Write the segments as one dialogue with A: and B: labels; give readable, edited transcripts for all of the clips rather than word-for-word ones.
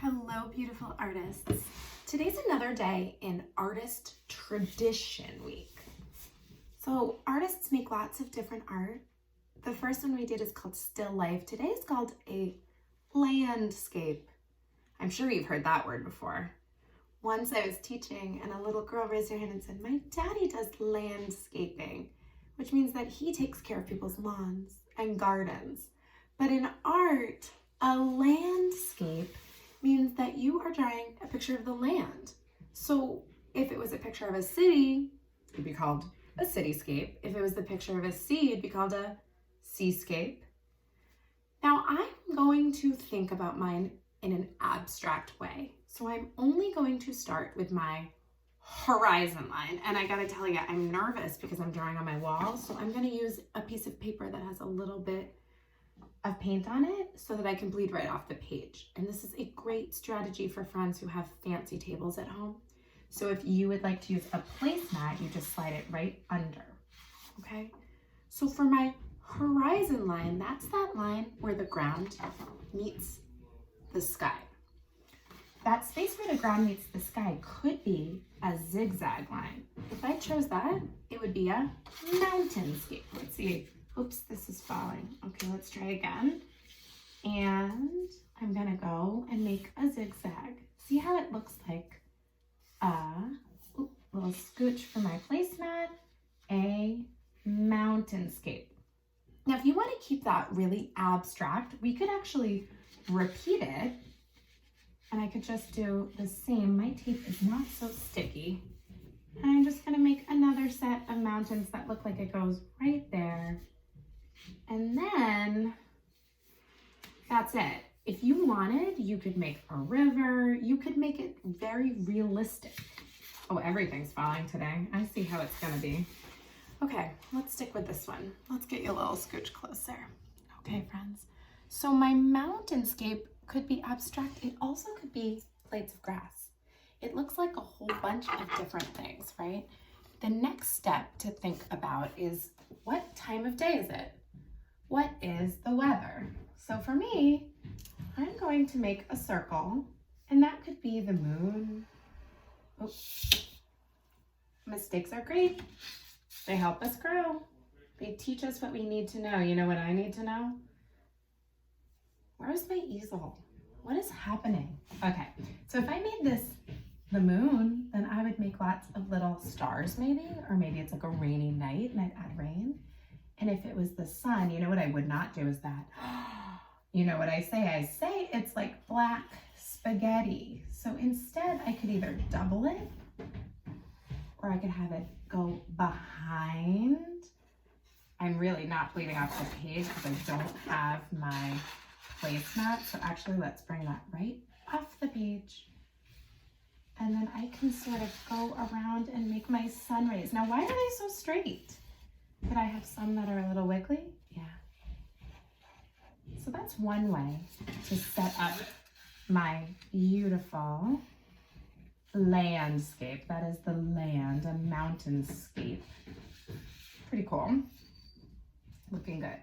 A: Hello, beautiful artists. Today's another day in Artist Tradition Week. So artists make lots of different art. The first one we did is called Still Life. Today is called a landscape. I'm sure you've heard that word before. Once I was teaching and a little girl raised her hand and said, "My daddy does landscaping," which means that he takes care of people's lawns and gardens. But in art, a landscape means that you are drawing a picture of the land. So if it was a picture of a city, it'd be called a cityscape. If it was the picture of a sea, it'd be called a seascape. Now I'm going to think about mine in an abstract way. So I'm only going to start with my horizon line. And I gotta tell you, I'm nervous because I'm drawing on my wall. So I'm gonna use a piece of paper that has a little bit of paint on it so that I can bleed right off the page. And this is a great strategy for friends who have fancy tables at home. So if you would like to use a placemat, you just slide it right under, okay? So for my horizon line, that's that line where the ground meets the sky. That space where the ground meets the sky could be a zigzag line. If I chose that, it would be a mountainscape. Let's see. Oops, this is falling. Okay, let's try again. And I'm gonna go and make a zigzag. See how it looks like a little scooch for my placemat, a mountainscape. Now, if you want to keep that really abstract, we could actually repeat it. And I could just do the same. My tape is not so sticky. And I'm just gonna make another set of mountains that look like it goes right there. And then that's it. If you wanted, you could make a river. You could make it very realistic. Oh, everything's falling today. I see how it's gonna be. Okay, let's stick with this one. Let's get you a little scooch closer. Okay, friends. So my mountainscape could be abstract. It also could be blades of grass. It looks like a whole bunch of different things, right? The next step to think about is, what time of day is it? What is the weather? So for me, I'm going to make a circle, and that could be the moon. Oops. Mistakes are great. They help us grow. They teach us what we need to know. You know what I need to know? Where's my easel? What is happening? Okay, so if I made this the moon, then I would make lots of little stars maybe, or maybe it's like a rainy night and I'd add rain. And if it was the sun, you know what I would not do is that, you know what I say? I say it's like black spaghetti. So instead I could either double it, or I could have it go behind. I'm really not bleeding off the page because I don't have my placemat. So actually let's bring that right off the page. And then I can sort of go around and make my sun rays. Now, why are they so straight? Could I have some that are a little wiggly? Yeah. So that's one way to set up my beautiful landscape. That is the land, a mountainscape. Pretty cool. Looking good.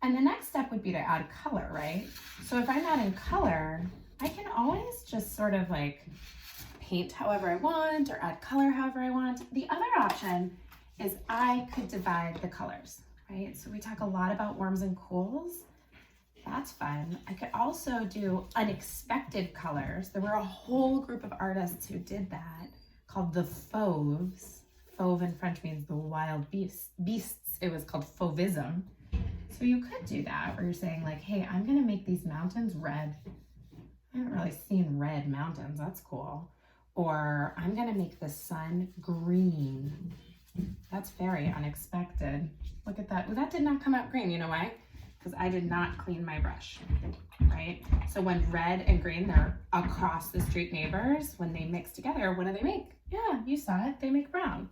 A: And the next step would be to add color, right? So if I'm adding color, I can always just sort of like paint however I want or add color however I want. The other option is I could divide the colors, right? So we talk a lot about warms and cools. That's fun. I could also do unexpected colors. There were a whole group of artists who did that called the fauves. Fauve in French means the wild beasts. It was called fauvism. So you could do that where you're saying like, hey, I'm gonna make these mountains red. I haven't really seen red mountains, that's cool. Or I'm gonna make the sun green. That's very unexpected. Look at that. Well, that did not come out green. You know why? Because I did not clean my brush, right? So when red and green, they're across the street neighbors, when they mix together, what do they make? Yeah, you saw it. They make brown.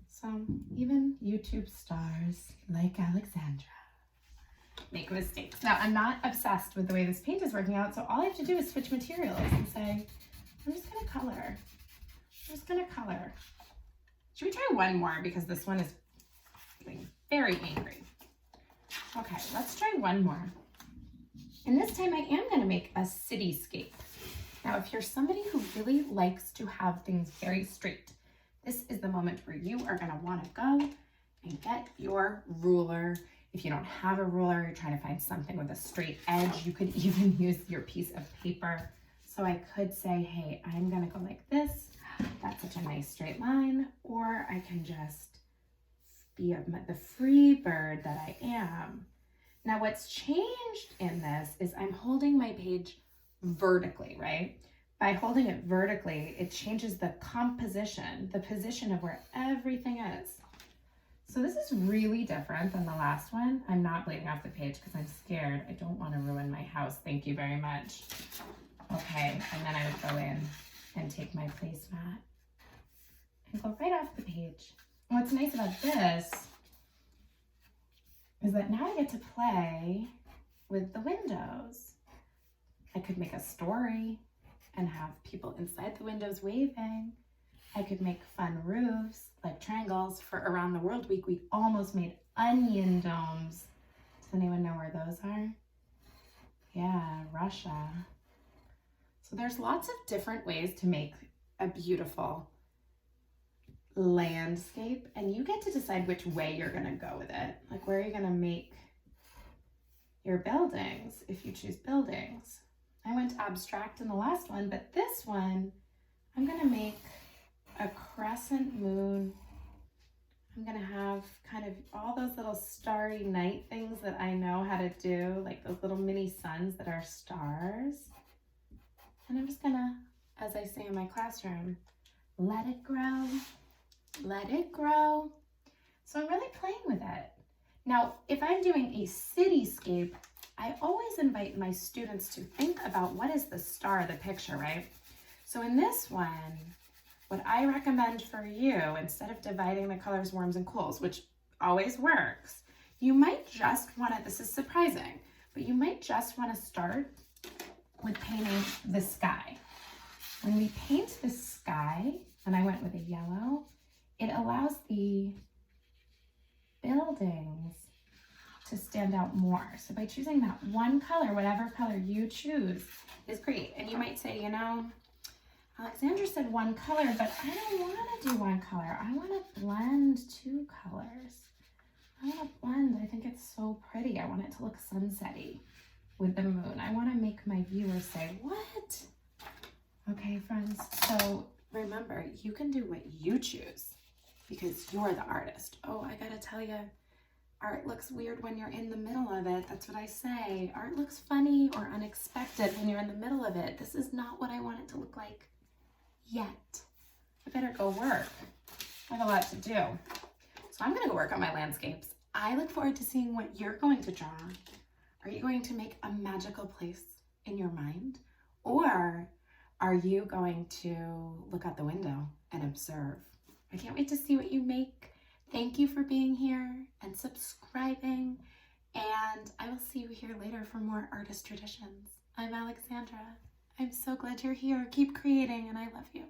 A: So even YouTube stars like Alexandra make mistakes. Now, I'm not obsessed with the way this paint is working out, so all I have to do is switch materials and say, I'm just gonna color. I'm just gonna color. Should we try one more because this one is feeling very angry? Okay, let's try one more. And this time I am gonna make a cityscape. if you're somebody who really likes to have things very straight, this is the moment where you are going to want to go and get your ruler. If you don't have a ruler, you're trying to find something with a straight edge, you could even use your piece of paper. So I could say, hey, I'm going to go like this. That's such a nice straight line. Or I can just be the free bird that I am. Now what's changed in this is I'm holding my page vertically, right? By holding it vertically, it changes the composition, the position of where everything is. So this is really different than the last one. I'm not bleeding off the page because I'm scared. I don't want to ruin my house. Thank you very much. Okay, and then I would go in and take my placemat and go right off the page. And what's nice about this is that now I get to play with the windows. I could make a story and have people inside the windows waving. I could make fun roofs like triangles. For Around the World Week, we almost made onion domes. Does anyone know where those are? Yeah, Russia. So there's lots of different ways to make a beautiful landscape, and you get to decide which way you're gonna go with it. Like, where are you gonna make your buildings if you choose buildings? I went abstract in the last one, but this one, I'm gonna make a crescent moon. I'm gonna have kind of all those little starry night things that I know how to do, like those little mini suns that are stars. And I'm just gonna, as I say in my classroom, let it grow, let it grow. So I'm really playing with it. Now, if I'm doing a cityscape, I always invite my students to think about what is the star of the picture, right? So in this one, what I recommend for you, instead of dividing the colors warms and cools, which always works, you might just want to, this is surprising, but you might just want to start with painting the sky. When we paint the sky, and I went with a yellow, it allows the buildings to stand out more. So by choosing that one color, whatever color you choose is great. And you might say, you know, Alexandra said one color, but I don't want to do one color. I want to blend two colors. I want to blend. I think it's so pretty. I want it to look sunsetty with the moon. I want to make my viewers say, what? Okay, friends. So remember, you can do what you choose because you're the artist. Oh, I got to tell you, art looks weird when you're in the middle of it. That's what I say. Art looks funny or unexpected when you're in the middle of it. This is not what I want it to look like yet. I better go work. I have a lot to do. So I'm gonna go work on my landscapes. I look forward to seeing what you're going to draw. Are you going to make a magical place in your mind? Or are you going to look out the window and observe? I can't wait to see what you make. Thank you for being here and subscribing. And I will see you here later for more Artist Traditions. I'm Alexandra. I'm so glad you're here. Keep creating, and I love you.